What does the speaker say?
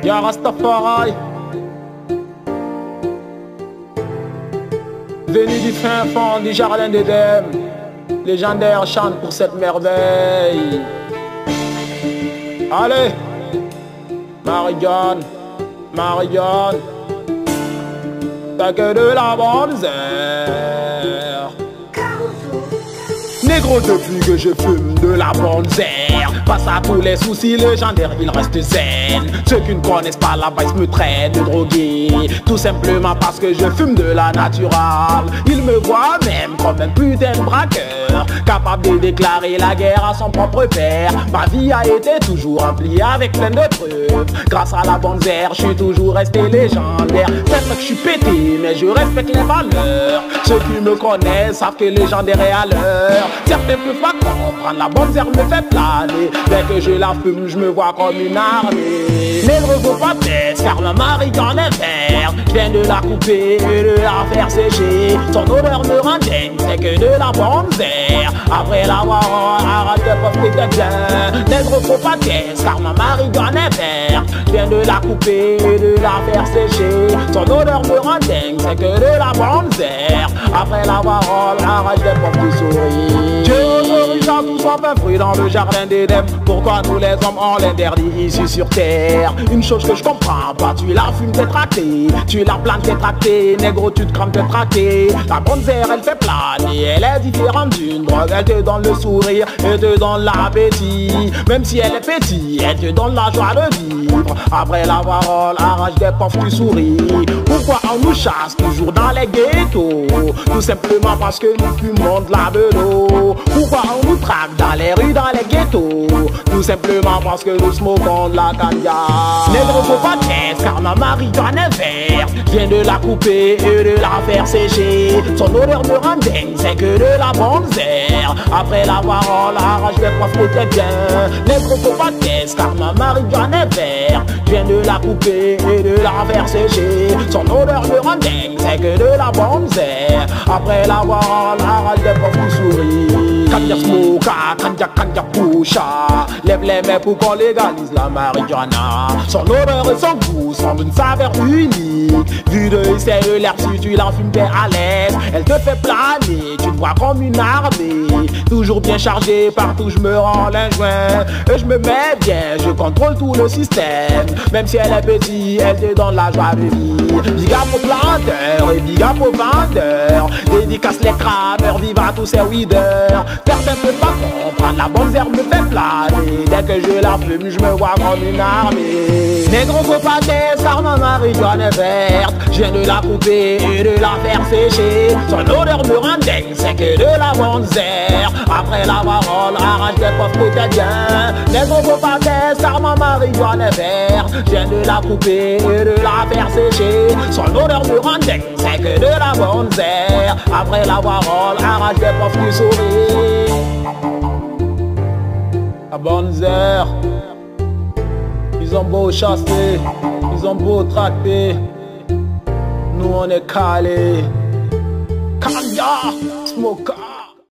Y'a Rastafari, venu du fin fond du jardin d'Éden, légendaire chante pour cette merveille. Allez, Marianne, Marianne, t'as que de la bonne zère. Négro, depuis que je fume de la bonne zère, face à tous les soucis légendaires, il reste zen. Ceux qui ne connaissent pas la vice me traitent de drogué, tout simplement parce que je fume de la naturale. Ils me voient même comme un putain de braqueur, capable de déclarer la guerre à son propre père. Ma vie a été toujours remplie avec plein de preuves. Grâce à la bonne zère, je suis toujours resté légendaire. Peut-être que je suis pété, mais je respecte les valeurs. Ceux qui me connaissent savent que légendaire est à l'heure. Certains peuvent pas comprendre, la bonne zère me fait planer. Dès que je la fume, je me vois comme une armée. Négro, faut pas baisse, car ma Marianne est verte. Je viens de la couper et de la faire sécher. Son odeur me rend dingue, c'est que de la bonne zère. Après l'avoir arraché de pauvre de bien. Négro, faut pas baisse, car ma Marianne est verte. Je viens de la couper et de la faire sécher. Son odeur me rend dingue, c'est que de la bonne zère. Après l'avoir arraché de pauvre souris. Dieu autorise à tous enfin fruit dans le jardin d'Éden. Pourquoi nous les hommes on l'interdit ici sur terre? Une chose que je comprends pas, tu la fumes t'es tracté, tu la plantes t'es tracté, négro tu te crames t'es tracté. La bonne zère elle fait planer, elle est différente d'une drogue. Elle te donne le sourire, elle te donne l'appétit. Même si elle est petite, elle te donne la joie de vivre. Après la parole, arrache des pauvres tu souris. Pourquoi on nous chasse toujours dans les ghettos? Tout simplement parce que nous fumons de la bedo. Pourquoi on nous traque dans les rues, dans les ghettos? Tout simplement parce que nous smokons de la canja. Négro, faut pas tête, car ma Marianne est verte. Je viens de la couper et de la faire sécher. Son odeur me rend dingue, c'est que de la bonne zère. Après la parole, arrache les profs t'es bien. Négro, faut pas tête, car ma Marianne est verte. Je viens de la couper et de la faire sécher. Son odeur me rend dingue, c'est que de la bonne zère. Après la parole, arrache les profs qui sourient. Kanja smoka, kanja pusha. Lève les mains pour qu'on légalise la marijuana. Son odeur et son goût sont d'une saveur unique. Vu de c'est l'air, si tu la fumes t'es à l'aise. Elle te fait planer, tu te vois comme une armée. Toujours bien chargé, partout je me rends l'enjoint. Et je me mets bien, je contrôle tout le système. Même si elle est petite, elle te donne la joie de vivre. Big up aux planteurs et big up aux vendeurs. Dédicace les crameurs, vive à tous ces weeders. Certains ne peuvent pas comprendre, la bonne zère me fait planer. Dès que je la fume, je me vois comme une armée. Négro, faut pas taire, car ma Marianne est verte. Je viens de la couper et de la faire sécher. Son odeur me rend dingue, c'est que de la bonne zère. Après la parole, arrache des pauvres t'es bien. Négro, faut pas taire, car ma Marianne est verte. Je viens de la couper et de la faire sécher. Son odeur me rend dingue, c'est que de la bonne zère. Après la parole, arrache des pauvres qui sourient. La bonne zère, ils ont beau chasser, ils ont beau tracter, nous on est calés. Kanja, smoke